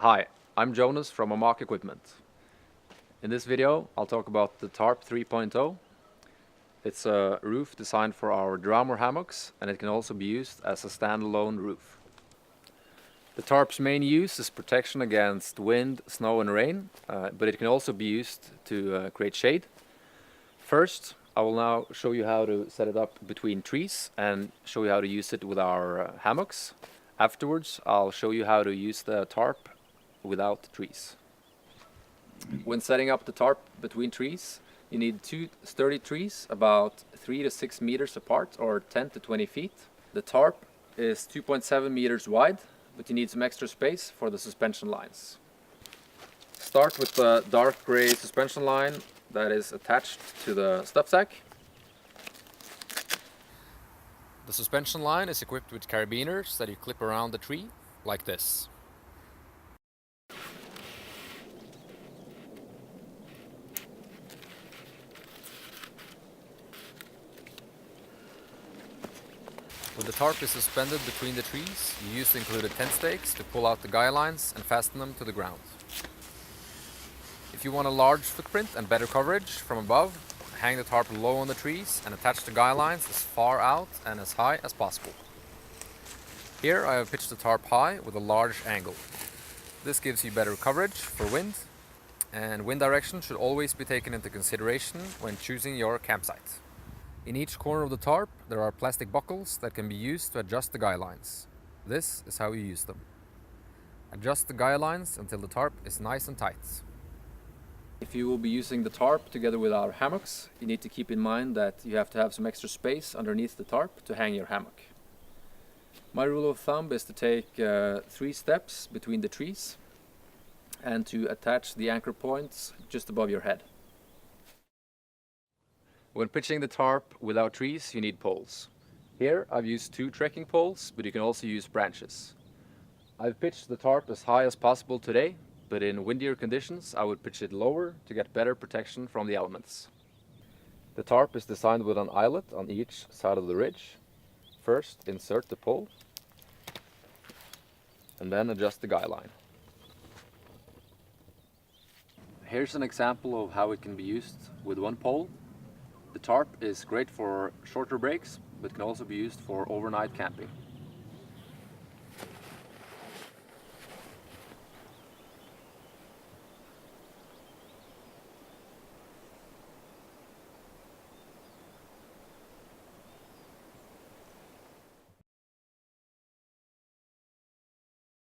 Hi, I'm Jonas from Amok equipment. In this video I'll talk about the Tarp 3.0. It's a roof designed for our drum or hammocks, and it can also be used as a standalone roof. The Tarp's main use is protection against wind, snow and rain, but it can also be used to create shade. First, I will now show you how to set it up between trees and show you how to use it with our hammocks. Afterwards, I'll show you how to use the tarp without trees. When setting up the tarp between trees, you need two sturdy trees about 3 to 6 meters apart, or 10 to 20 feet. The tarp is 2.7 meters wide, but you need some extra space for the suspension lines. Start with the dark gray suspension line that is attached to the stuff sack. The suspension line is equipped with carabiners that you clip around the tree, like this. When the tarp is suspended between the trees, you use the included tent stakes to pull out the guy lines and fasten them to the ground. If you want a large footprint and better coverage from above, hang the tarp low on the trees and attach the guy lines as far out and as high as possible. Here I have pitched the tarp high with a large angle. This gives you better coverage for wind, and wind direction should always be taken into consideration when choosing your campsite. In each corner of the tarp there are plastic buckles that can be used to adjust the guy lines. This is how you use them. Adjust the guy lines until the tarp is nice and tight. If you will be using the tarp together with our hammocks, you need to keep in mind that you have to have some extra space underneath the tarp to hang your hammock. My rule of thumb is to take 3 steps between the trees and to attach the anchor points just above your head. When pitching the tarp without trees, you need poles. Here I've used 2 trekking poles, but you can also use branches. I've pitched the tarp as high as possible today, but in windier conditions I would pitch it lower to get better protection from the elements. The tarp is designed with an eyelet on each side of the ridge. First insert the pole and then adjust the guy line. Here's an example of how it can be used with one pole. The tarp is great for shorter breaks, but can also be used for overnight camping.